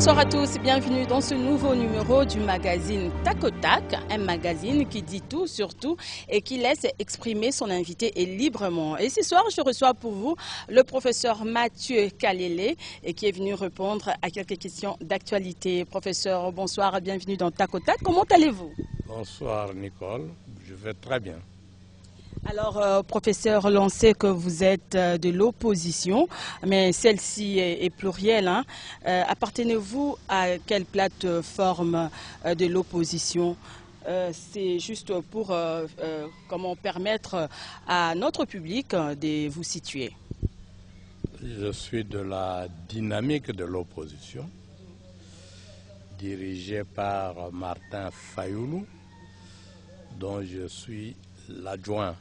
Bonsoir à tous, bienvenue dans ce nouveau numéro du magazine Tac au Tac, un magazine qui dit tout sur tout et qui laisse exprimer son invité librement. Et ce soir, je reçois pour vous le professeur Mathieu Kalele et qui est venu répondre à quelques questions d'actualité. Professeur, bonsoir, bienvenue dans Tac au Tac. Comment allez-vous? Bonsoir Nicole, je vais très bien. Alors, professeur, on sait que vous êtes de l'opposition, mais celle-ci est plurielle. Hein. Appartenez-vous à quelle plateforme de l'opposition? C'est juste pour comment permettre à notre public de vous situer. Je suis de la dynamique de l'opposition, dirigée par Martin Fayoulou, dont je suis l'adjoint.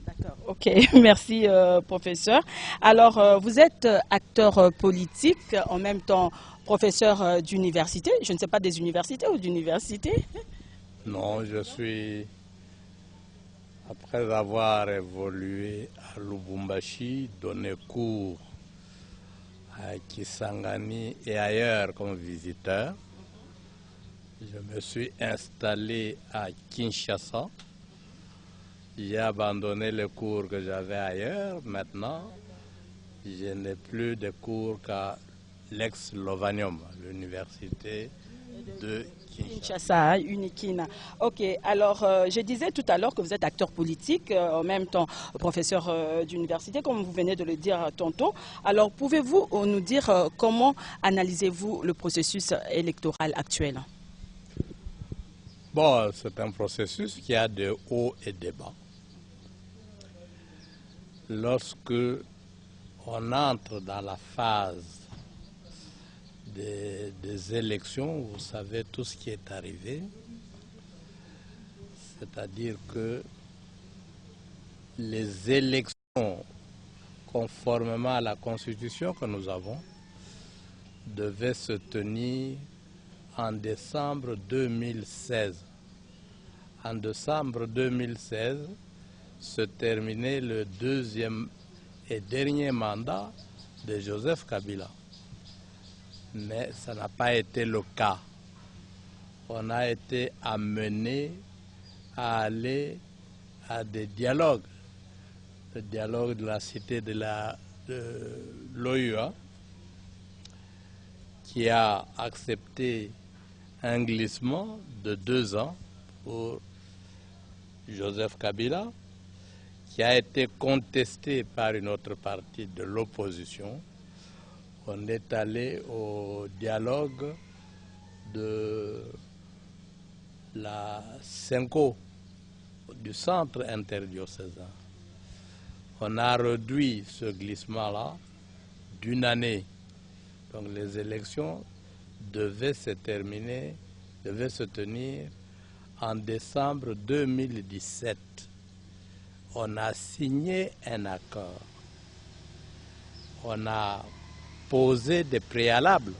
D'accord, ok, merci professeur. Alors, vous êtes acteur politique, en même temps professeur d'université, je ne sais pas des universités ou d'université? Non, je suis, après avoir évolué à Lubumbashi, donné cours à Kisangani et ailleurs comme visiteur, je me suis installé à Kinshasa. J'ai abandonné les cours que j'avais ailleurs. Maintenant, je n'ai plus de cours qu'à l'ex-Lovanium, l'université de Kinshasa, Unikina. Ok, alors je disais tout à l'heure que vous êtes acteur politique, en même temps professeur d'université, comme vous venez de le dire tantôt. Alors pouvez-vous nous dire comment analysez-vous le processus électoral actuel? Bon, c'est un processus qui a de hauts et de bas. Lorsque on entre dans la phase des élections, vous savez tout ce qui est arrivé, c'est-à-dire que les élections, conformément à la Constitution que nous avons, devaient se tenir en décembre 2016. En décembre 2016 se terminait le deuxième et dernier mandat de Joseph Kabila. Mais ça n'a pas été le cas. On a été amené à aller à des dialogues. Le dialogue de la cité de l'OUA, qui a accepté un glissement de 2 ans pour Joseph Kabila, qui a été contesté par une autre partie de l'opposition. On est allé au dialogue de la CENCO, du centre interdiocésain. On a réduit ce glissement-là d'une année. Donc les élections devaient se tenir en décembre 2017. On a signé un accord. On a posé des préalables.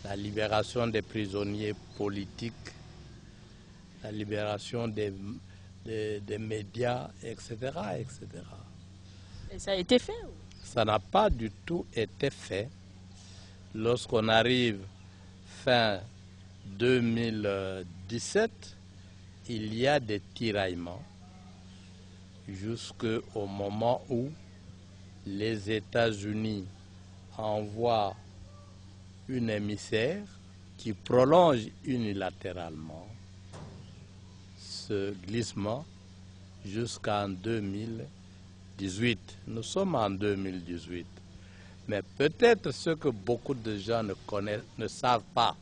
La libération des prisonniers politiques, la libération des médias, etc., etc. Et ça a été fait? Ça n'a pas du tout été fait. Lorsqu'on arrive fin 2017, il y a des tiraillements jusqu'au moment où les États-Unis envoient une émissaire qui prolonge unilatéralement ce glissement jusqu'en 2018. Nous sommes en 2018. Mais peut-être ce que beaucoup de gens ne savent pas,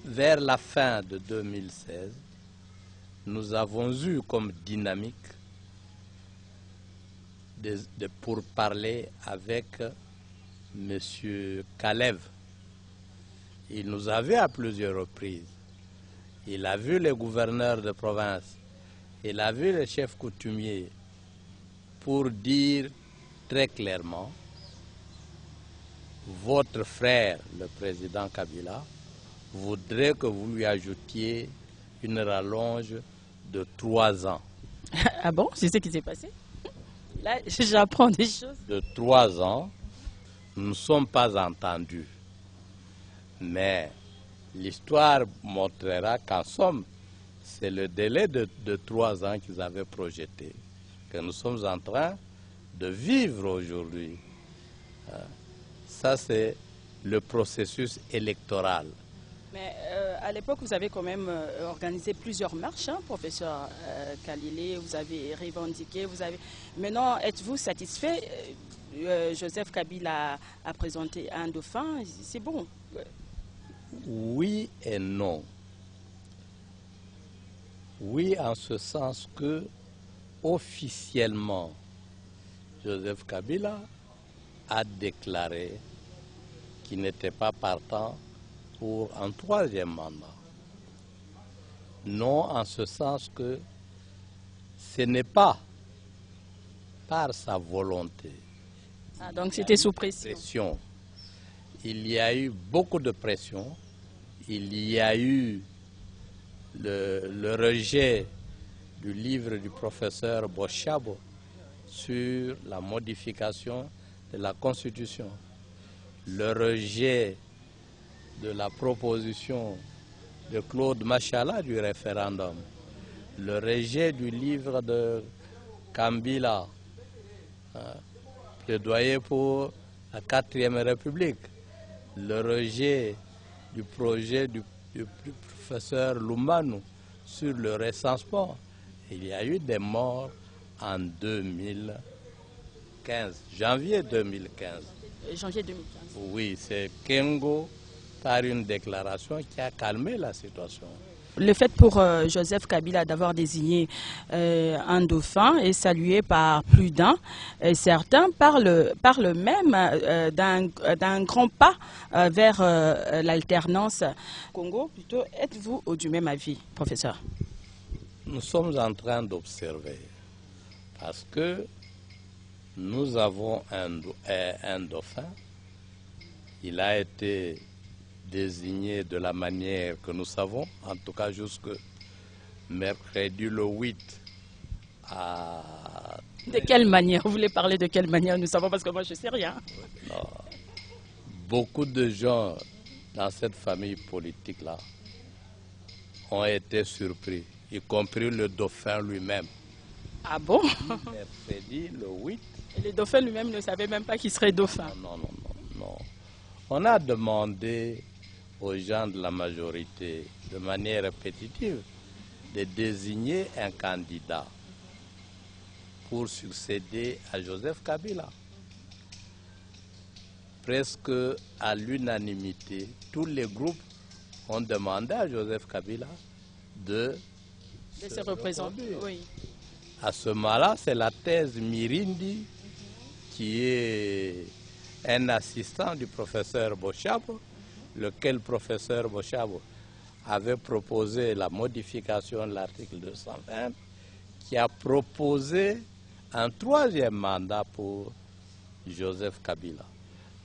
vers la fin de 2016, nous avons eu comme dynamique de pourparlers avec M. Kalev. Il nous avait à plusieurs reprises. Il a vu les gouverneurs de province, il a vu les chefs coutumiers pour dire très clairement: votre frère, le président Kabila, voudrait que vous lui ajoutiez une rallonge de 3 ans. Ah bon? C'est ce qui s'est passé? Là, j'apprends des choses. De 3 ans, nous ne sommes pas entendus. Mais l'histoire montrera qu'en somme, c'est le délai de 3 ans qu'ils avaient projeté, que nous sommes en train de vivre aujourd'hui. Ça, c'est le processus électoral. Mais à l'époque, vous avez quand même organisé plusieurs marches, hein, professeur Kalilé, vous avez revendiqué, Maintenant, êtes-vous satisfait? Joseph Kabila a présenté un dauphin, c'est bon. Oui et non. Oui, en ce sens que, officiellement, Joseph Kabila a déclaré qu'il n'était pas partant pour un 3e mandat. Non, en ce sens que ce n'est pas par sa volonté. Ah, donc c'était sous pression. Il y a eu beaucoup de pression. Il y a eu le rejet du livre du professeur Bochabo sur la modification de la Constitution, le rejet de la proposition de Claude Machala du référendum, le rejet du livre de Kambila, plaidoyer pour la 4e République, le rejet du projet du professeur Lumanu sur le recensement. Il y a eu des morts en 2015, janvier 2015. Janvier 2015. Oui, c'est Kengo, par une déclaration, qui a calmé la situation. Le fait pour Joseph Kabila d'avoir désigné un dauphin est salué par plus d'un. Certains parlent même d'un grand pas vers l'alternance Congo. Plutôt, êtes-vous du même avis, professeur? Nous sommes en train d'observer parce que nous avons un dauphin. Il a été désigné de la manière que nous savons, en tout cas jusque mercredi le 8 à... De quelle manière? Vous voulez parler de quelle manière? Nous savons parce que moi je ne sais rien. Non. Beaucoup de gens dans cette famille politique-là ont été surpris, y compris le dauphin lui-même. Ah bon? Mercredi le 8. Et le dauphin lui-même ne savait même pas qu'il serait dauphin. Non. On a demandé aux gens de la majorité, de manière répétitive, de désigner un candidat pour succéder à Joseph Kabila. Presque à l'unanimité, tous les groupes ont demandé à Joseph Kabila de se représenter. Oui. À ce moment-là, c'est la thèse Mirindi qui est un assistant du professeur Bochabo, lequel professeur Bochabo avait proposé la modification de l'article 220, qui a proposé un 3e mandat pour Joseph Kabila.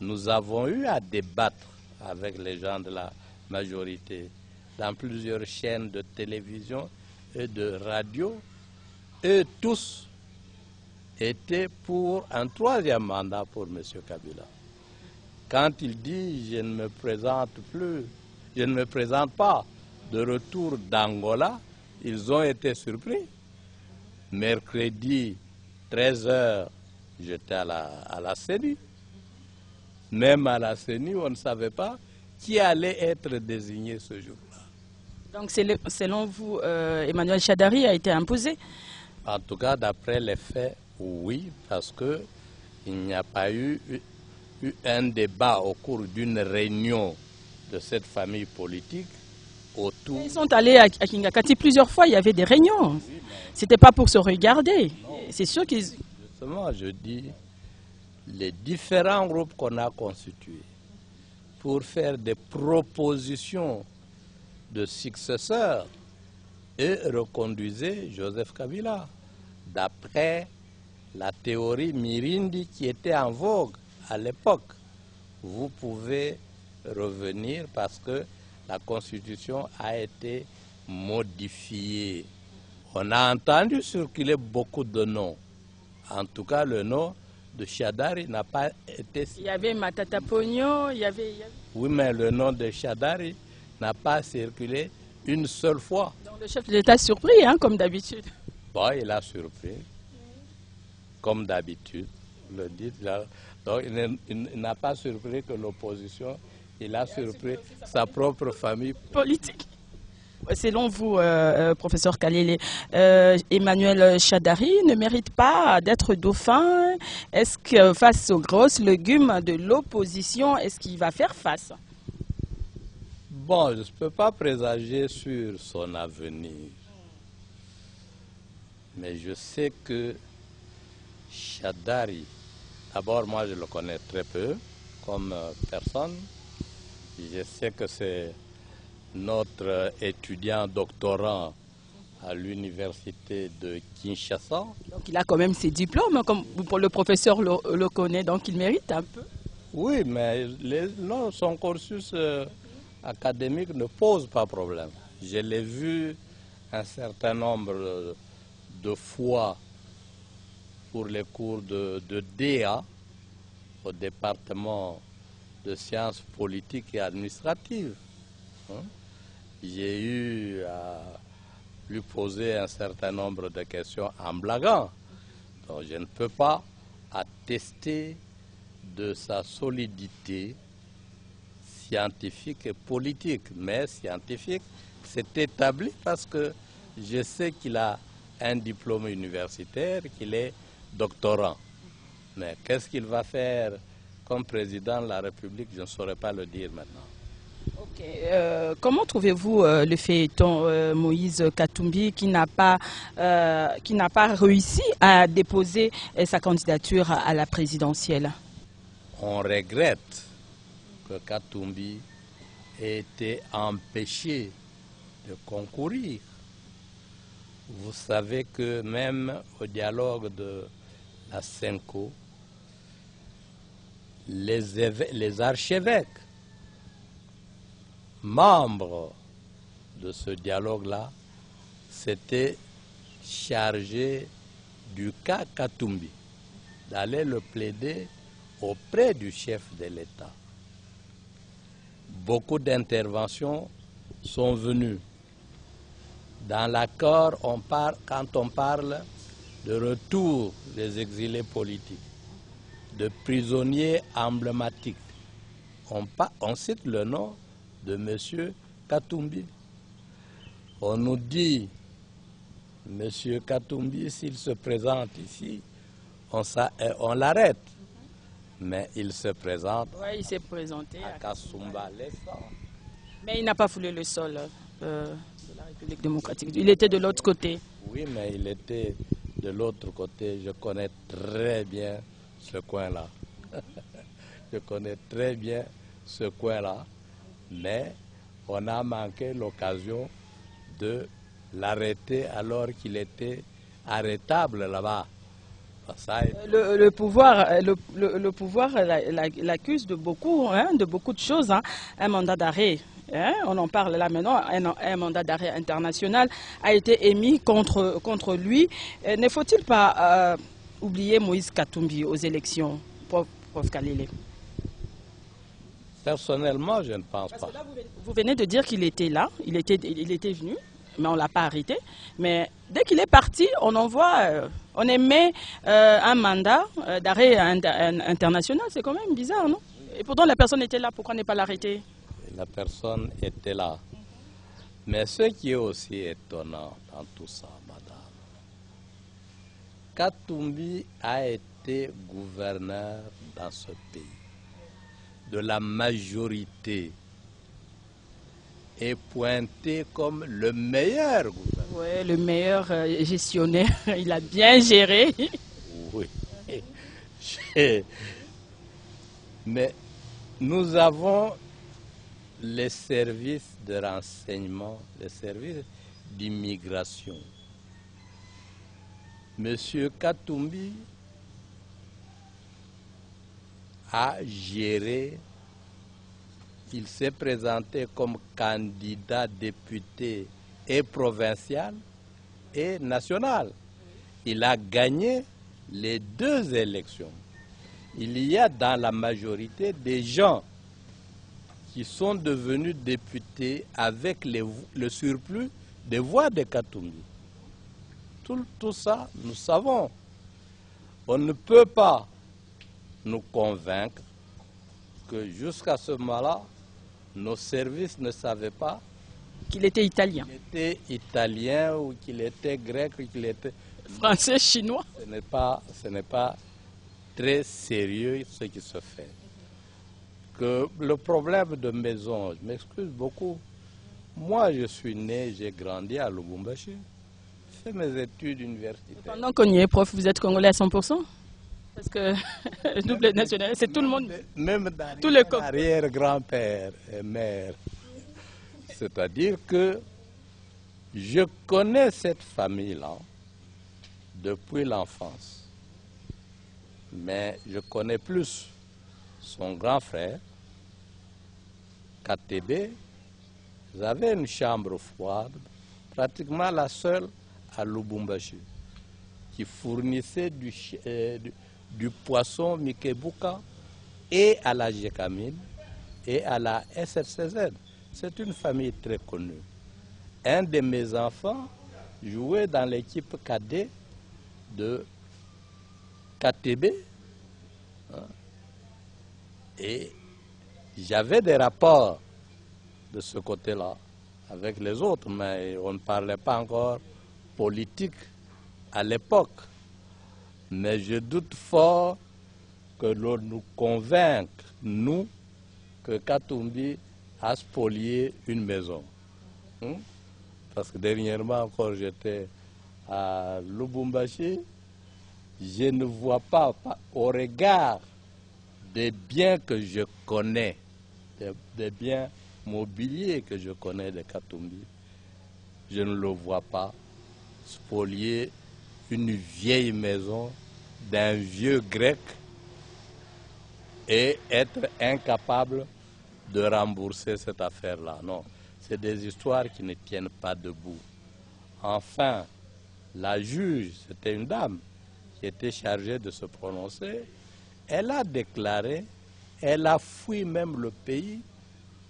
Nous avons eu à débattre avec les gens de la majorité dans plusieurs chaînes de télévision et de radio, et tous étaient pour un 3e mandat pour M. Kabila. Quand il dit « je ne me présente pas de retour d'Angola », ils ont été surpris. Mercredi, 13h, j'étais à la CENI. Même à la CENI, on ne savait pas qui allait être désigné ce jour-là. Donc selon vous, Emmanuel Shadari a été imposé? En tout cas, d'après les faits, oui, parce qu'il n'y a pas eu un débat au cours d'une réunion de cette famille politique autour... Ils sont allés à Kingakati plusieurs fois, il y avait des réunions. C'était pas pour se regarder. C'est sûr qu'ils... Justement, je dis, les différents groupes qu'on a constitués pour faire des propositions de successeurs et reconduisaient Joseph Kabila d'après la théorie Mirindi qui était en vogue à l'époque. Vous pouvez revenir parce que la Constitution a été modifiée. On a entendu circuler beaucoup de noms, En tout cas, le nom de Shadari n'a pas été... Il y avait Matata Pogno, il y avait... Oui, mais le nom de Shadari n'a pas circulé une seule fois. Donc le chef de l'État surpris, hein, comme d'habitude. Bon, il a surpris, comme d'habitude, le dit. Donc, il n'a pas surpris que l'opposition, il a surpris sa propre famille Politique. Selon vous, professeur Kalele, Emmanuel Shadari ne mérite pas d'être dauphin? Est-ce que face aux grosses légumes de l'opposition, est-ce qu'il va faire face? Bon, je ne peux pas présager sur son avenir. Mais je sais que Shadari, d'abord moi je le connais très peu comme personne. Je sais que c'est notre étudiant doctorant à l'université de Kinshasa. Donc il a quand même ses diplômes, comme pour le professeur le connaît, donc il mérite un peu. Oui, mais son cursus académique ne pose pas problème. Je l'ai vu un certain nombre de fois pour les cours de DA au département de sciences politiques et administratives. J'ai eu à lui poser un certain nombre de questions en blaguant. Donc je ne peux pas attester de sa solidité scientifique et politique. Mais scientifique, c'est établi parce que je sais qu'il a un diplôme universitaire, qu'il est doctorant. Mais qu'est-ce qu'il va faire comme président de la République, je ne saurais pas le dire maintenant. Okay. Comment trouvez-vous le feuilleton Moïse Katumbi qui n'a pas réussi à déposer sa candidature à la présidentielle? On regrette que Katumbi ait été empêché de concourir. Vous savez que même au dialogue de la Senko, les archevêques membres de ce dialogue-là s'étaient chargés du cas Katumbi, d'aller le plaider auprès du chef de l'État. Beaucoup d'interventions sont venues. Dans l'accord, quand on parle de retour des exilés politiques, de prisonniers emblématiques, on cite le nom de M. Katumbi. On nous dit, M. Katumbi, s'il se présente ici, on l'arrête. Mais il se présente il s'est présenté à Kasumba. Mais il n'a pas foulé le sol de la République démocratique. Il était de l'autre côté. Oui, mais il était de l'autre côté. Je connais très bien ce coin-là. Je connais très bien ce coin-là. Mais on a manqué l'occasion de l'arrêter alors qu'il était arrêtable là-bas. Le pouvoir l'accuse de beaucoup de choses. Hein. Un mandat d'arrêt, on en parle là maintenant, un mandat d'arrêt international a été émis contre lui. Ne faut-il pas oublier Moïse Katumbi aux élections, prof Kalele? Personnellement, je ne pense pas. Parce que là, vous venez de dire qu'il était là, il était venu, mais on ne l'a pas arrêté. Mais dès qu'il est parti, on émet un mandat d'arrêt international. C'est quand même bizarre, non? Et pourtant, la personne était là, pourquoi ne pas l'arrêter? La personne était là. Mais ce qui est aussi étonnant dans tout ça, madame, Katumbi a été gouverneur dans ce pays de la majorité est pointé comme le meilleur gouverneur. Oui, le meilleur gestionnaire. Il a bien géré. Oui. Mais nous avons les services de renseignement, les services d'immigration. Monsieur Katumbi a géré, il s'est présenté comme candidat député et provincial et national. Il a gagné les deux élections, il y a dans la majorité des gens qui sont devenus députés avec le surplus des voix de Katumbi. Tout ça, nous savons. On ne peut pas nous convaincre que jusqu'à ce moment-là, nos services ne savaient pas qu'il était italien. Qu'il était italien ou qu'il était grec ou qu'il était français, chinois. Ce n'est pas très sérieux ce qui se fait. Que le problème de maison, je m'excuse beaucoup. Moi, je suis né, j'ai grandi à Lubumbashi. J'ai fait mes études universitaires. Pendant qu'on y est, prof, vous êtes congolais à 100%? Parce que double national, c'est tout le monde. Même dans tous les arrière-grand-père et mère. C'est-à-dire que je connais cette famille-là depuis l'enfance. Mais je connais plus son grand frère, KTB. J'avais une chambre froide, pratiquement la seule à Lubumbashi, qui fournissait du poisson Mikebuka et à la Jekamine et à la SFCZ. C'est une famille très connue. Un de mes enfants jouait dans l'équipe cadet de KTB. Et j'avais des rapports de ce côté-là avec les autres, mais on ne parlait pas encore politique à l'époque. Mais je doute fort que l'on nous convainque, nous, que Katumbi a spolié une maison. Parce que dernièrement encore, j'étais à Lubumbashi, je ne vois pas au regard des biens que je connais, des biens mobiliers que je connais de Katumbi, je ne le vois pas spolier une vieille maison d'un vieux grec et être incapable de rembourser cette affaire-là. Non, c'est des histoires qui ne tiennent pas debout. Enfin, la juge, c'était une dame qui était chargée de se prononcer, elle a déclaré, elle a fui même le pays,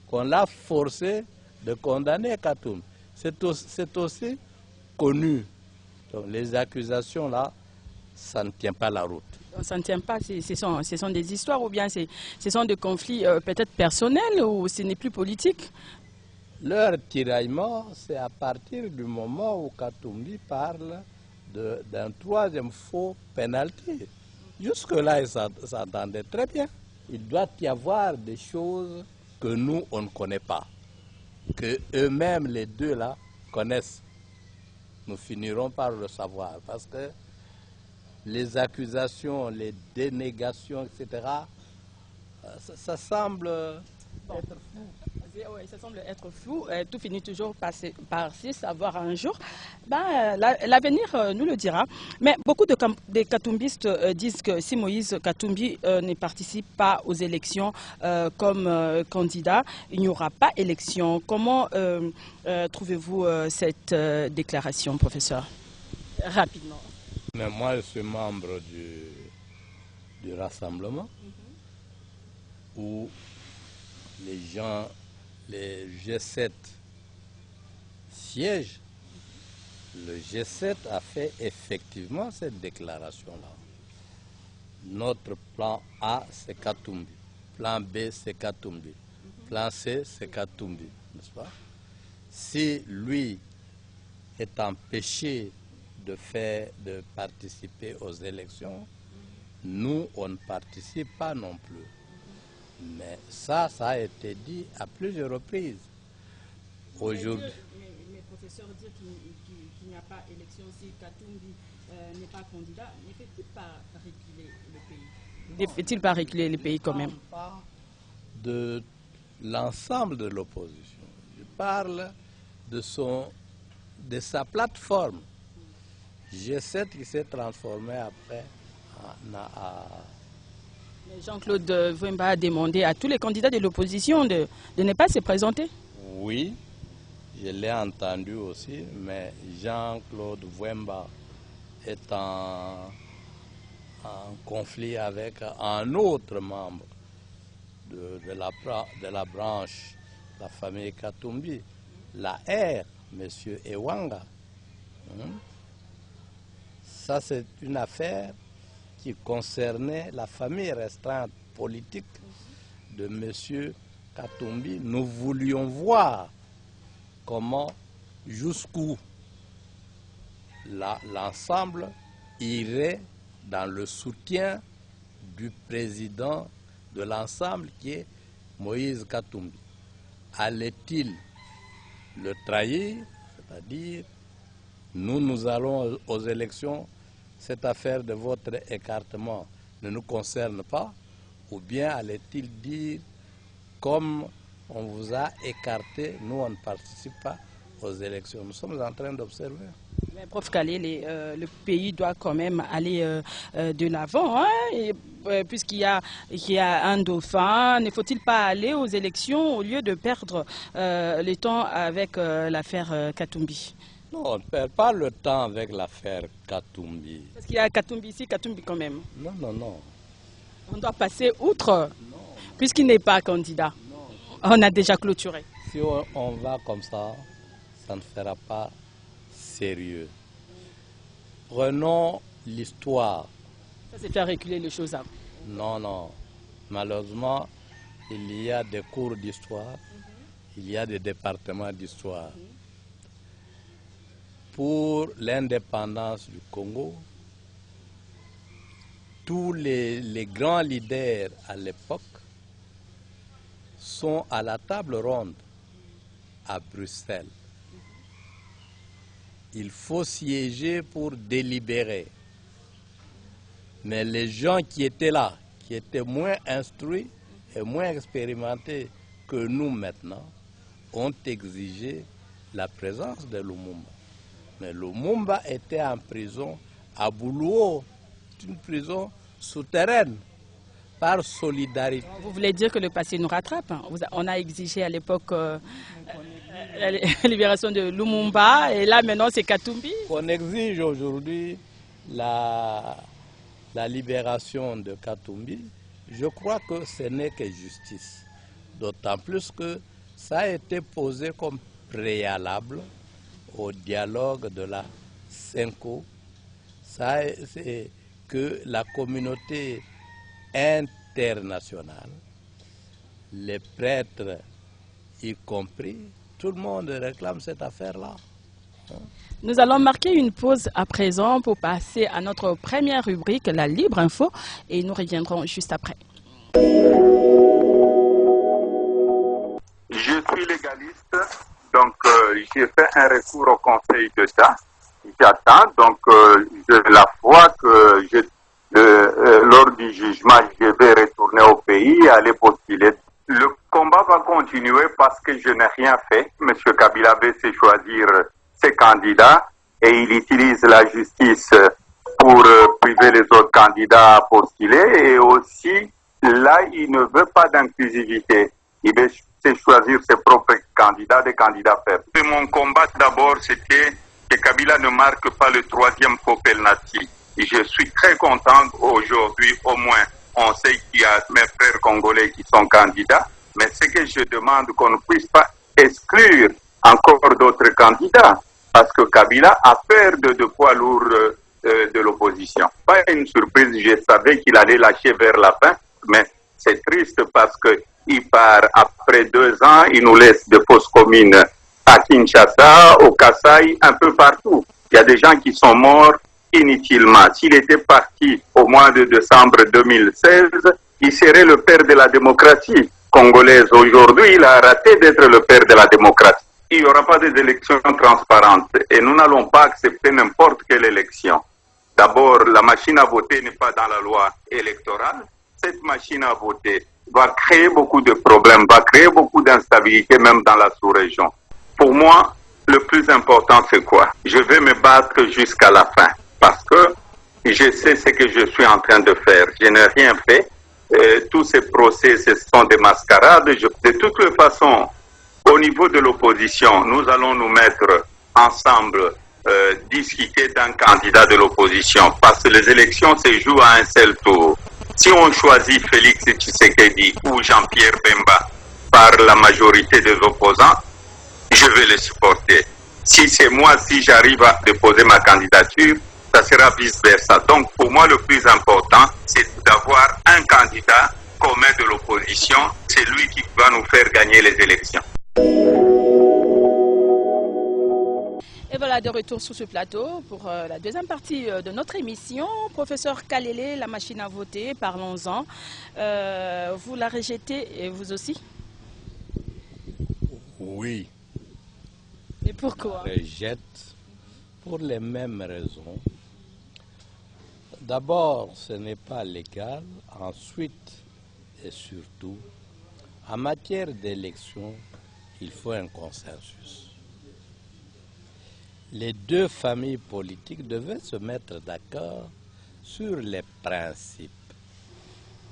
qu'on l'a forcé de condamner Katumbi. C'est aussi connu. Donc les accusations là, ça ne tient pas la route. Ça ne tient pas, ce sont des histoires ou bien ce sont des conflits peut-être personnels ou ce n'est plus politique? Leur tiraillement, c'est à partir du moment où Katumbi parle d'un troisième faux pénalty. Jusque-là, ils s'entendaient très bien. Il doit y avoir des choses que nous, on ne connaît pas, que eux-mêmes, les deux là, connaissent. Nous finirons par le savoir, parce que les accusations, les dénégations, etc., ça semble être flou. Oui, ça semble être flou. Tout finit toujours par s'y savoir un jour. L'avenir nous le dira. Mais beaucoup de katumbistes disent que si Moïse Katumbi ne participe pas aux élections comme candidat, il n'y aura pas élection. Comment trouvez-vous cette déclaration, professeur? Rapidement. Mais moi, je suis membre du rassemblement où les gens, les G7 siègent. Le G7 a fait effectivement cette déclaration-là. Notre plan A, c'est Katumbi. Plan B, c'est Katumbi. Plan C, c'est Katumbi. N'est-ce pas? Si lui est empêché de participer aux élections, nous, on ne participe pas non plus. Mais ça a été dit à plusieurs reprises. Aujourd'hui. Mais professeur, dire qu'il n'y a pas élection si Katumbi n'est pas candidat, ne fait-il pas reculer le pays? Ne fait-il pas reculer le pays quand même? Je ne parle pas de l'ensemble de l'opposition. Je parle de sa plateforme. G7 qui s'est transformé après Jean-Claude Vwemba a demandé à tous les candidats de l'opposition de ne pas se présenter. Oui, je l'ai entendu aussi, mais Jean-Claude Vwemba est en en conflit avec un autre membre de la branche de la famille Katumbi, la R, M. Ewanga. Ça, c'est une affaire qui concernait la famille restreinte politique de M. Katumbi. Nous voulions voir comment, jusqu'où l'ensemble irait dans le soutien du président de l'ensemble qui est Moïse Katumbi. Allait-il le trahir, c'est-à-dire nous allons aux élections, cette affaire de votre écartement ne nous concerne pas, ou bien allait-il dire comme on vous a écarté, nous on ne participe pas aux élections. Nous sommes en train d'observer. Mais Prof Kallé, le pays doit quand même aller de l'avant, hein, puisqu'il y a un dauphin. Ne faut-il pas aller aux élections au lieu de perdre le temps avec l'affaire Katumbi? Non, on ne perd pas le temps avec l'affaire Katumbi. Parce qu'il y a Katumbi ici, Katumbi quand même. Non, non, non. On doit passer outre, puisqu'il n'est pas candidat. Non. On a déjà clôturé. Si on va comme ça ne fera pas sérieux. Prenons l'histoire. Ça, c'est faire reculer les choses. Non, non. Malheureusement, il y a des cours d'histoire, il y a des départements d'histoire. Pour l'indépendance du Congo, tous les grands leaders à l'époque sont à la table ronde à Bruxelles. Il faut siéger pour délibérer. Mais les gens qui étaient là, qui étaient moins instruits et moins expérimentés que nous maintenant, ont exigé la présence de Lumumba. Mais Lumumba était en prison à Buluo, une prison souterraine, par solidarité. Vous voulez dire que le passé nous rattrape, hein? On a exigé à l'époque la libération de Lumumba, et là maintenant c'est Katumbi. On exige aujourd'hui la libération de Katumbi. Je crois que ce n'est que justice. D'autant plus que ça a été posé comme préalable au dialogue de la CENCO. C'est que la communauté internationale, les prêtres y compris, tout le monde réclame cette affaire-là. Nous allons marquer une pause à présent pour passer à notre première rubrique, la Libre Info, et nous reviendrons juste après. Je suis légaliste, donc j'ai fait un recours au Conseil d'État. J'attends, donc la fois que lors du jugement, je vais retourner au pays, aller postuler. Le combat va continuer parce que je n'ai rien fait. M. Kabila veut se choisir ses candidats et il utilise la justice pour priver les autres candidats à postuler. Et aussi, là, il ne veut pas d'inclusivité. Il veut se choisir ses propres candidats, des candidats faibles. Et mon combat d'abord, c'était que Kabila ne marque pas le troisième faux penalty. Et je suis très content aujourd'hui, au moins, on sait qu'il y a mes frères congolais qui sont candidats, mais ce que je demande, qu'on ne puisse pas exclure encore d'autres candidats, parce que Kabila a peur de poids lourds de l'opposition. Pas une surprise, je savais qu'il allait lâcher vers la fin, mais c'est triste parce qu'il part après 2 ans, il nous laisse des fausses communes à Kinshasa, au Kasaï, un peu partout. Il y a des gens qui sont morts inutilement. S'il était parti au mois de décembre 2016, il serait le père de la démocratie congolaise. Aujourd'hui, il a raté d'être le père de la démocratie. Il n'y aura pas d'élections transparentes et nous n'allons pas accepter n'importe quelle élection. D'abord, la machine à voter n'est pas dans la loi électorale. Cette machine à voter va créer beaucoup de problèmes, va créer beaucoup d'instabilité même dans la sous-région. Pour moi, le plus important, c'est quoi? Je vais me battre jusqu'à la fin parce que je sais ce que je suis en train de faire. Je n'ai rien fait. Tous ces procès, ce sont des mascarades. De toutes les façons, au niveau de l'opposition, nous allons nous mettre ensemble discuter d'un candidat de l'opposition parce que les élections se jouent à un seul tour. Si on choisit Félix Tshisekedi ou Jean-Pierre Bemba par la majorité des opposants, je vais les supporter. Si c'est moi, si j'arrive à déposer ma candidature, ça sera vice-versa. Donc pour moi, le plus important, c'est d'avoir un candidat commun de l'opposition. C'est lui qui va nous faire gagner les élections. Et voilà, de retour sur ce plateau pour la deuxième partie de notre émission. Professeur Kalele, la machine à voter, parlons-en. Vous la rejetez et vous aussi? Oui. Et pourquoi? Je rejette pour les mêmes raisons. D'abord, ce n'est pas légal. Ensuite, et surtout, en matière d'élection, il faut un consensus. Les deux familles politiques devaient se mettre d'accord sur les principes.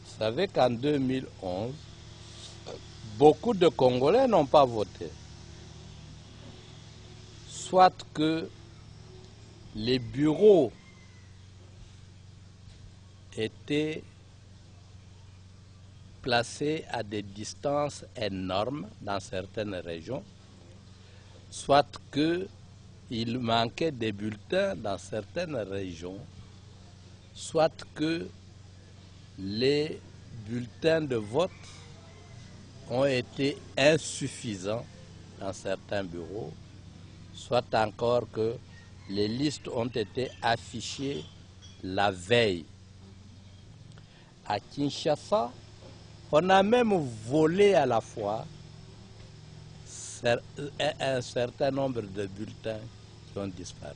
Vous savez qu'en 2011, beaucoup de Congolais n'ont pas voté. Soit que les bureaux étaient placés à des distances énormes dans certaines régions, soit qu'il manquait des bulletins dans certaines régions, soit que les bulletins de vote ont été insuffisants dans certains bureaux, soit encore que les listes ont été affichées la veille. À Kinshasa, on a même volé à la fois un certain nombre de bulletins qui ont disparu.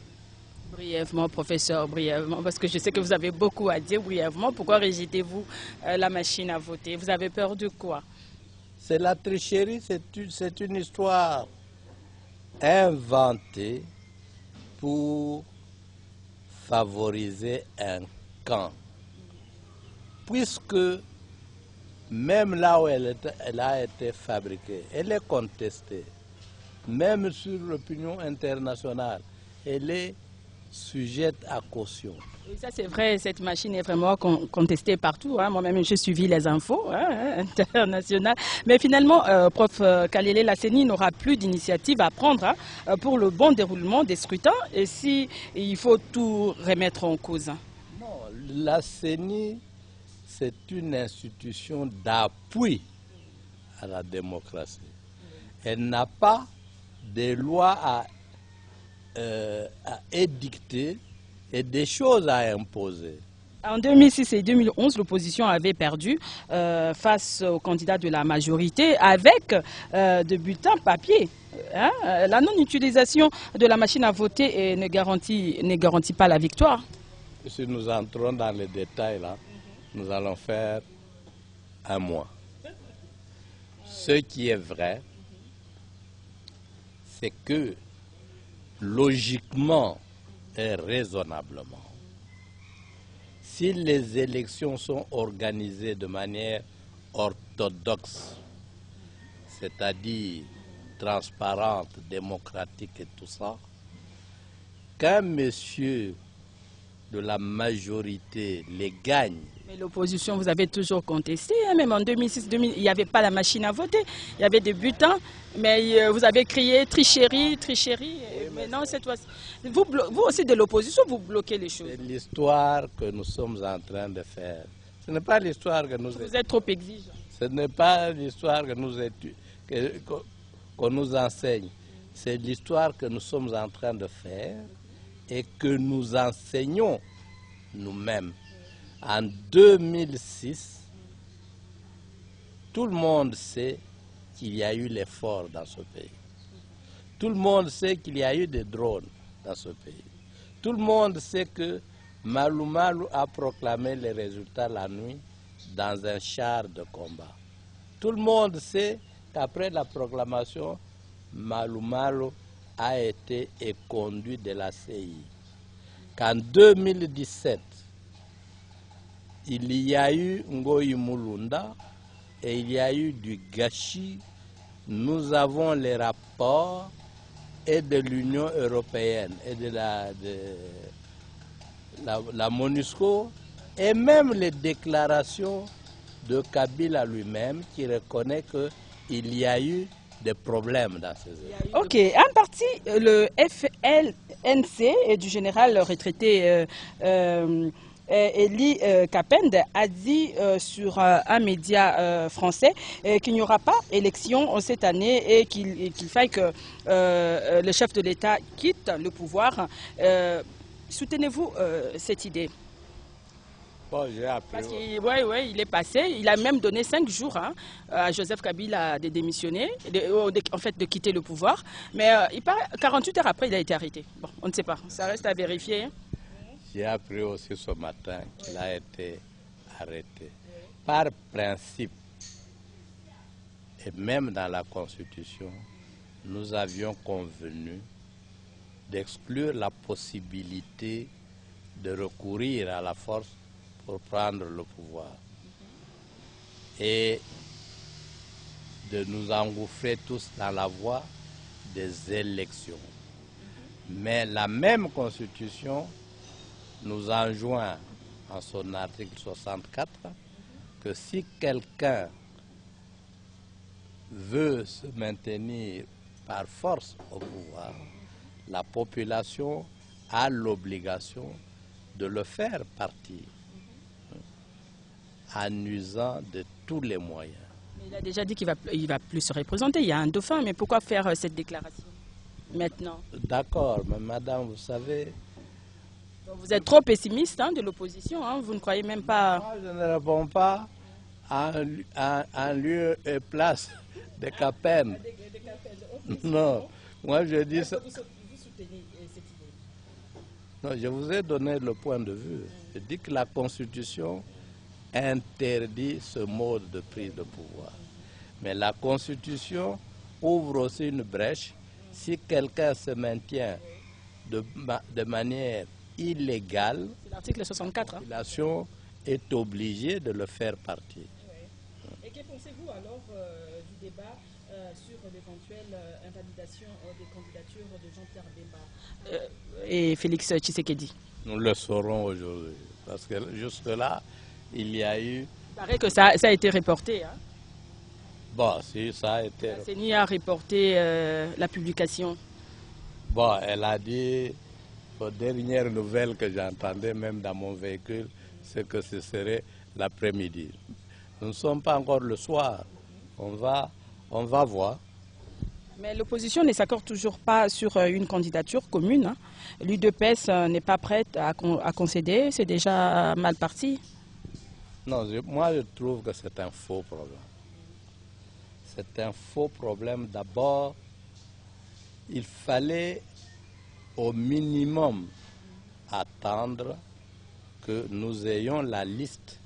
Brièvement, professeur, brièvement, parce que je sais que vous avez beaucoup à dire brièvement. Pourquoi rejetez-vous la machine à voter? Vous avez peur de quoi? C'est la tricherie, c'est une histoire inventée pour favoriser un camp. Puisque même là où elle a été fabriquée, elle est contestée, même sur l'opinion internationale, elle est sujette à caution. Et ça c'est vrai, cette machine est vraiment contestée partout. Hein. Moi-même j'ai suivi les infos internationales. Mais finalement, prof Kalele, la CENI n'aura plus d'initiative à prendre pour le bon déroulement des scrutins et si il faut tout remettre en cause. Non, la CENI, c'est une institution d'appui à la démocratie. Elle n'a pas de lois à édicter et des choses à imposer. En 2006 et 2011, l'opposition avait perdu face aux candidats de la majorité avec des bulletins papier. La non-utilisation de la machine à voter ne garantit pas la victoire. Si nous entrons dans les détails, là, nous allons faire un mois. Ce qui est vrai, c'est que logiquement et raisonnablement, si les élections sont organisées de manière orthodoxe, c'est-à-dire transparente, démocratique et tout ça, qu'un monsieur de la majorité les gagne. Mais l'opposition, vous avez toujours contesté, hein, même en 2006, il n'y avait pas la machine à voter, il y avait des bulletins, mais vous avez crié tricherie, tricherie, mais non, cette fois-ci. Vous aussi de l'opposition, vous bloquez les choses. C'est l'histoire que nous sommes en train de faire. Ce n'est pas l'histoire que nous... Vous êtes trop exigeant. Ce n'est pas l'histoire qu'on nous enseigne. C'est l'histoire que nous sommes en train de faire et que nous enseignons nous-mêmes. En 2006, tout le monde sait qu'il y a eu l'effort dans ce pays. Tout le monde sait qu'il y a eu des drones dans ce pays. Tout le monde sait que Malou Malou a proclamé les résultats la nuit dans un char de combat. Tout le monde sait qu'après la proclamation, Malou Malou a été éconduit de la CI. Qu'en 2017, il y a eu Ngoyi Mulunda et il y a eu du gâchis. Nous avons les rapports et de l'Union européenne et de la MONUSCO, et même les déclarations de Kabila lui-même qui reconnaît qu'il y a eu des problèmes dans ces élections. Ok, en partie, le FLNC du général retraité Eli Kapende a dit sur un média français qu'il n'y aura pas élection cette année et qu'il faille que le chef de l'État quitte le pouvoir. Soutenez-vous cette idée? Bon, j'ai appris. Parce qu'il il est passé, il a même donné 5 jours à Joseph Kabila de démissionner, en fait de quitter le pouvoir. Mais il paraît 48 heures après, il a été arrêté. Bon, on ne sait pas, ça reste à vérifier. J'ai appris aussi ce matin qu'il a été arrêté. Par principe, et même dans la Constitution, nous avions convenu d'exclure la possibilité de recourir à la force pour prendre le pouvoir et de nous engouffrer tous dans la voie des élections. Mais la même Constitution nous enjoint en son article 64 que si quelqu'un veut se maintenir par force au pouvoir, la population a l'obligation de le faire partir en usant de tous les moyens. Mais il a déjà dit qu'il va plus se représenter. Il y a un dauphin, mais pourquoi faire cette déclaration maintenant? D'accord, mais madame, vous savez... Vous êtes trop pessimiste de l'opposition, vous ne croyez même pas... Moi, je ne réponds pas en lieu et place de Kapende. Non, moi je dis... ça. Vous soutenez cette idée? Non, je vous ai donné le point de vue. Je dis que la Constitution interdit ce mode de prise de pouvoir. Mais la Constitution ouvre aussi une brèche. Si quelqu'un se maintient de manière illégale, c'est l'article 64. La population est obligée de le faire partir. Et que pensez-vous alors du débat sur l'éventuelle invalidation des candidatures de Jean-Pierre Bemba et Félix Tshisekedi? Nous le saurons aujourd'hui, parce que jusque-là, il y a eu... Il paraît que ça a été reporté. Bon, si ça a été... La CENI a reporté la publication. Bon, elle a dit, aux dernières nouvelles que j'entendais même dans mon véhicule, c'est que ce serait l'après-midi. Nous ne sommes pas encore le soir. On va voir. Mais l'opposition ne s'accorde toujours pas sur une candidature commune. L'UDPS n'est pas prête à concéder. C'est déjà mal parti. Non, moi je trouve que c'est un faux problème. C'est un faux problème. D'abord, il fallait au minimum attendre que nous ayons la liste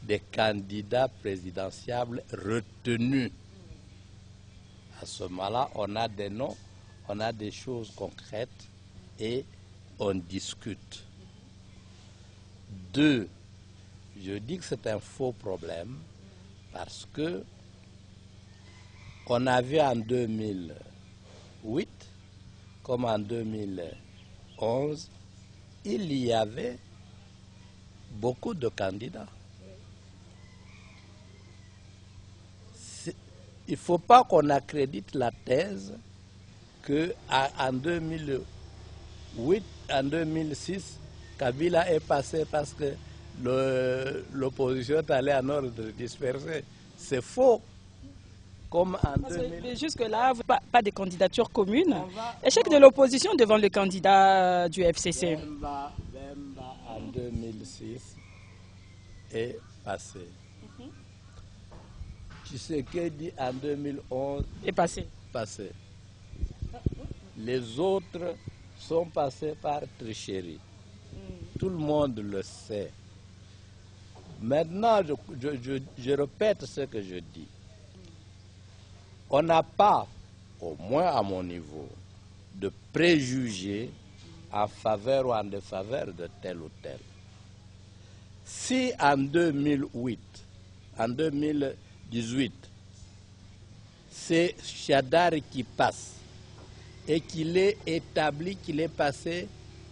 des candidats présidentiables retenus. À ce moment-là, on a des noms, on a des choses concrètes et on discute. 2, je dis que c'est un faux problème parce que on a vu en 2008 comme en 2011, il y avait beaucoup de candidats. Il ne faut pas qu'on accrédite la thèse qu'en 2008, en 2006, Kabila est passé parce que l'opposition est allée en ordre dispersé. C'est faux. Comme en jusque-là, pas de candidature commune. Échec de l'opposition devant le candidat du FCC. Bemba en 2006 est passé. Tshisekedi en 2011 est passé. Les autres sont passés par tricherie. Tout le monde le sait. Maintenant, je répète ce que je dis. On n'a pas, au moins à mon niveau, de préjugés en faveur ou en défaveur de tel ou tel. Si en 2008, en 2018, c'est Chadari qui passe et qu'il est établi, qu'il est passé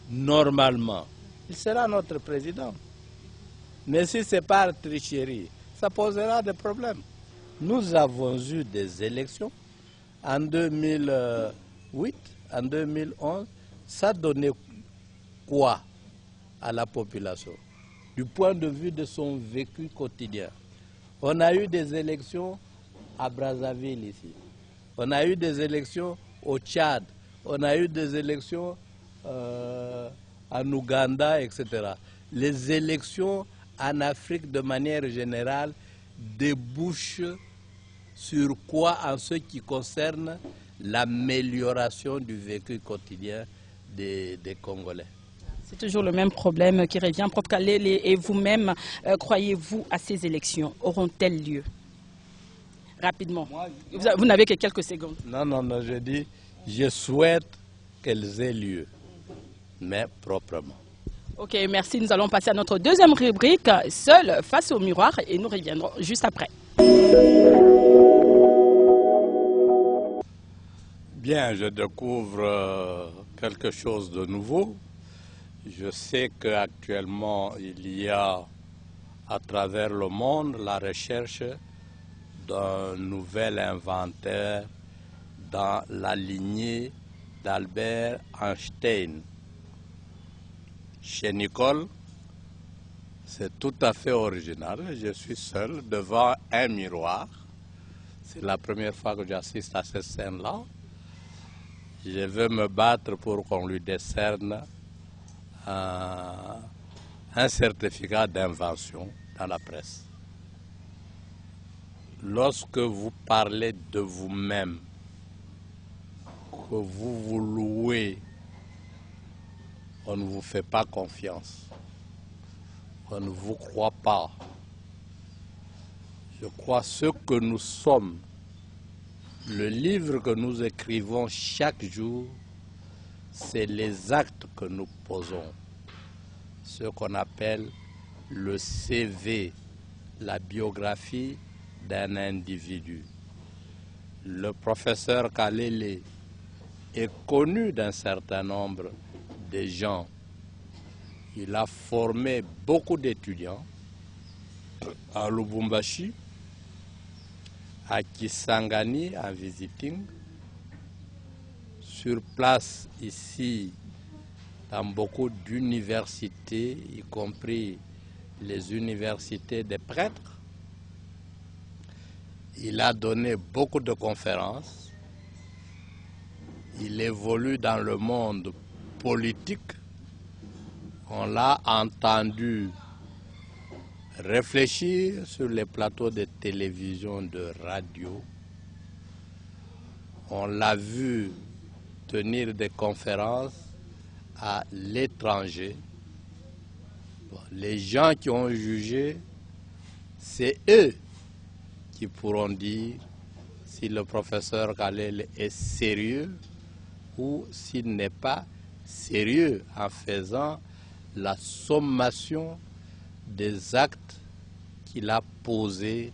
normalement, il sera notre président. Mais si c'est par tricherie, ça posera des problèmes. Nous avons eu des élections en 2008, en 2011. Ça donnait quoi à la population du point de vue de son vécu quotidien? On a eu des élections à Brazzaville ici. On a eu des élections au Tchad. On a eu des élections en Ouganda, etc. Les élections en Afrique, de manière générale, débouchent sur quoi en ce qui concerne l'amélioration du vécu quotidien des Congolais? C'est toujours le même problème qui revient. Prof Kalele, et vous-même, croyez-vous à ces élections? Auront-elles lieu? Rapidement. Vous n'avez que quelques secondes. Non, je dis, je souhaite qu'elles aient lieu, mais proprement. Ok, merci. Nous allons passer à notre deuxième rubrique, Seul face au miroir, et nous reviendrons juste après. Bien, je découvre quelque chose de nouveau. Je sais qu'actuellement, il y a à travers le monde la recherche d'un nouvel inventaire dans la lignée d'Albert Einstein. Chez Nicole, c'est tout à fait original. Je suis seul devant un miroir. C'est la première fois que j'assiste à cette scène-là. Je veux me battre pour qu'on lui décerne un certificat d'invention dans la presse. Lorsque vous parlez de vous-même, que vous vous louez, on ne vous fait pas confiance. On ne vous croit pas. Je crois ce que nous sommes, le livre que nous écrivons chaque jour, c'est les actes que nous posons, ce qu'on appelle le CV, la biographie d'un individu. Le professeur Kalele est connu d'un certain nombre de gens. Il a formé beaucoup d'étudiants à Lubumbashi, à Kisangani en visiting, sur place ici dans beaucoup d'universités, y compris les universités des prêtres. Il a donné beaucoup de conférences. Il évolue dans le monde politique. On l'a entendu réfléchir sur les plateaux de télévision, de radio. On l'a vu tenir des conférences à l'étranger. Bon, les gens qui ont jugé, c'est eux qui pourront dire si le professeur Kalele est sérieux ou s'il n'est pas sérieux en faisant la sommation des actes qu'il a posés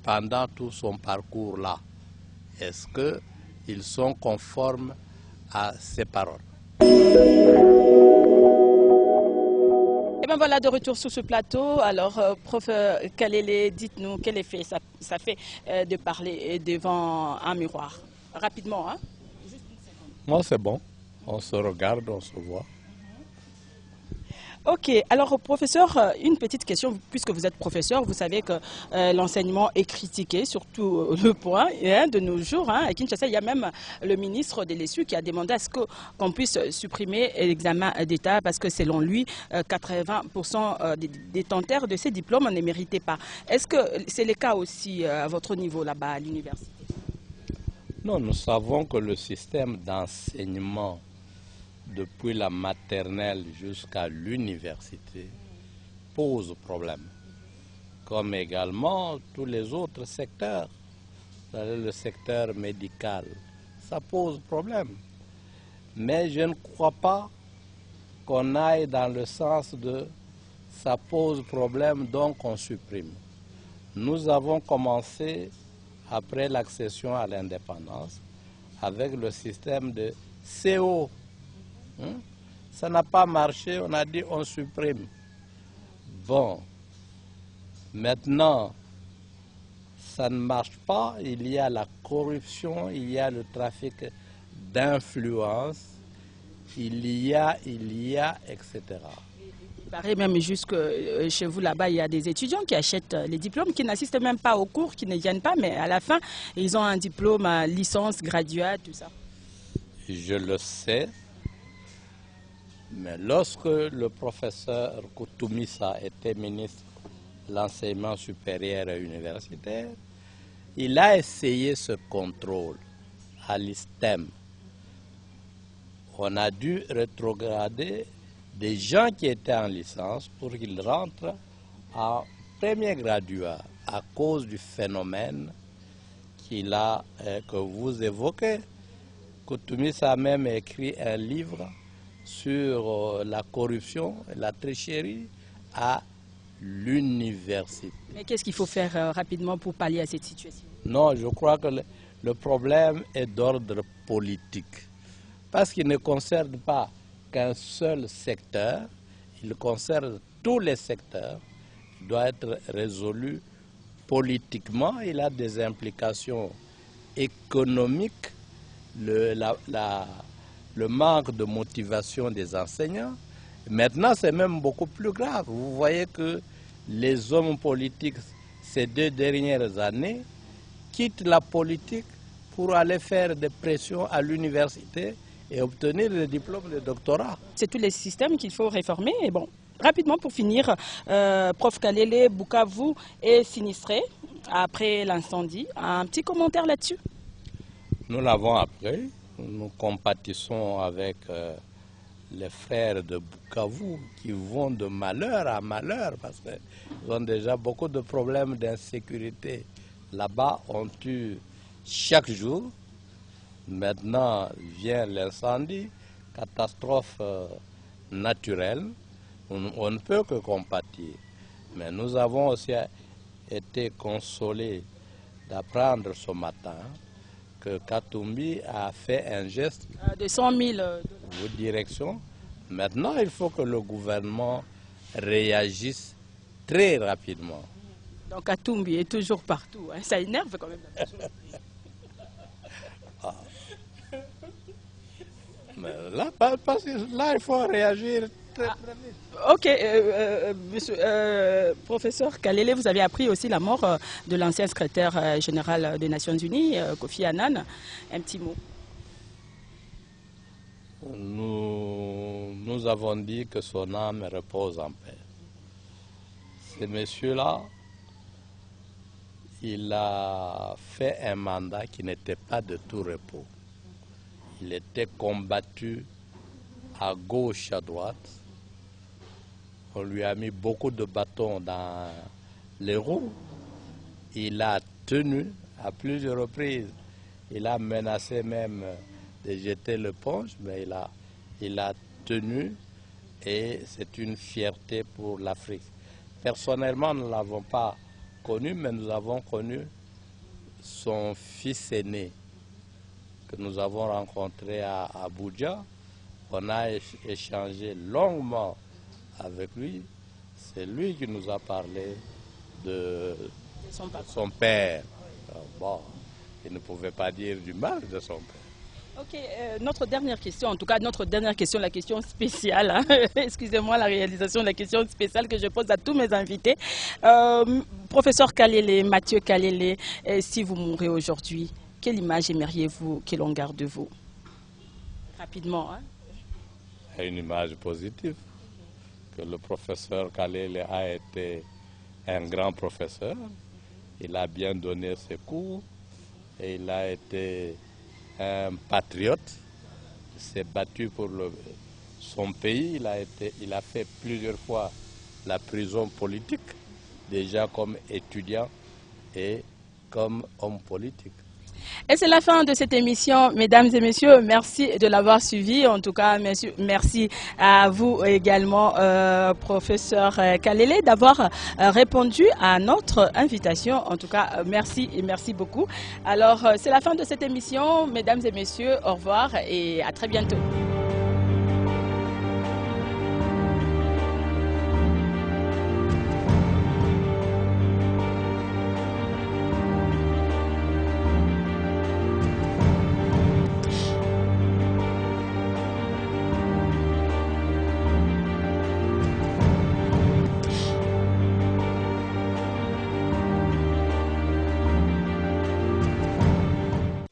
pendant tout son parcours là. Est-ce qu'ils sont conformes à ses paroles? Et bien voilà, de retour sur ce plateau. Alors, prof Kalele, dites-nous quel effet ça fait de parler devant un miroir? Rapidement, hein? Juste une seconde. Moi, c'est bon. On se regarde, on se voit. Ok, alors professeur, une petite question, puisque vous êtes professeur, vous savez que l'enseignement est critiqué, surtout le point de nos jours. À Kinshasa, il y a même le ministre de l'ESU qui a demandé à ce qu'on puisse supprimer l'examen d'État parce que selon lui, 80% des détenteurs de ces diplômes ne méritaient pas. Est-ce que c'est le cas aussi à votre niveau là-bas à l'université? Non, nous savons que le système d'enseignement depuis la maternelle jusqu'à l'université, pose problème. Comme également tous les autres secteurs, le secteur médical, ça pose problème. Mais je ne crois pas qu'on aille dans le sens de ça pose problème, donc on supprime. Nous avons commencé, après l'accession à l'indépendance, avec le système de CO. Ça n'a pas marché, on a dit on supprime. Bon, maintenant, ça ne marche pas, il y a la corruption, il y a le trafic d'influence, il y a, etc. Il paraît même jusque chez vous là-bas, il y a des étudiants qui achètent les diplômes, qui n'assistent même pas aux cours, qui ne viennent pas, mais à la fin, ils ont un diplôme à licence, graduat, tout ça. Je le sais, mais lorsque le professeur Koutoumissa était ministre de l'enseignement supérieur et universitaire, il a essayé ce contrôle à l'ISTEM. On a dû rétrograder des gens qui étaient en licence pour qu'ils rentrent en premier graduat à cause du phénomène que vous évoquez. Koutoumissa a même écrit un livre sur la corruption et la tricherie à l'université. Mais qu'est-ce qu'il faut faire rapidement pour pallier à cette situation? Non, je crois que le problème est d'ordre politique. Parce qu'il ne concerne pas qu'un seul secteur, il concerne tous les secteurs. Il doit être résolu politiquement. Il a des implications économiques, le manque de motivation des enseignants. Maintenant, c'est même beaucoup plus grave. Vous voyez que les hommes politiques, ces 2 dernières années, quittent la politique pour aller faire des pressions à l'université et obtenir le diplôme de doctorat. C'est tous les systèmes qu'il faut réformer. Et bon, rapidement pour finir, Prof Kalele, Bukavu est sinistré après l'incendie. Un petit commentaire là-dessus? Nous l'avons appris. Nous compatissons avec les frères de Bukavu qui vont de malheur à malheur parce qu'ils ont déjà beaucoup de problèmes d'insécurité. Là-bas, on tue chaque jour. Maintenant vient l'incendie, catastrophe naturelle. On ne peut que compatir. Mais nous avons aussi été consolés d'apprendre ce matin que Katumbi a fait un geste de 100 000 direction. Maintenant, il faut que le gouvernement réagisse très rapidement. Donc Katumbi est toujours partout. Hein. Ça énerve quand même. Mais là, parce que là, il faut réagir très vite. Ok, professeur Kalele, vous avez appris aussi la mort de l'ancien secrétaire général des Nations Unies, Kofi Annan. Un petit mot. Nous avons dit que son âme repose en paix. Ce monsieur-là, il a fait un mandat qui n'était pas de tout repos. Il était combattu à gauche, à droite. On lui a mis beaucoup de bâtons dans les roues. Il a tenu à plusieurs reprises. Il a menacé même de jeter l'éponge, mais il a tenu et c'est une fierté pour l'Afrique. Personnellement, nous ne l'avons pas connu, mais nous avons connu son fils aîné que nous avons rencontré à Abuja. On a échangé longuement avec lui. C'est lui qui nous a parlé de son père. Bon, il ne pouvait pas dire du mal de son père. Ok, notre dernière question, en tout cas notre dernière question, la question spéciale, hein. Excusez-moi la réalisation de la question spéciale que je pose à tous mes invités. Professeur Kalele, Mathieu Kalele, si vous mourrez aujourd'hui, quelle image aimeriez-vous que l'on garde de vous? Rapidement. Hein? Une image positive, que le professeur Kalele a été un grand professeur, il a bien donné ses cours et il a été un patriote, il s'est battu pour son pays, il a fait plusieurs fois la prison politique, déjà comme étudiant et comme homme politique. Et c'est la fin de cette émission, mesdames et messieurs. Merci de l'avoir suivi. En tout cas, merci à vous également, professeur Kalele, d'avoir répondu à notre invitation. En tout cas, merci et merci beaucoup. Alors, c'est la fin de cette émission, mesdames et messieurs. Au revoir et à très bientôt.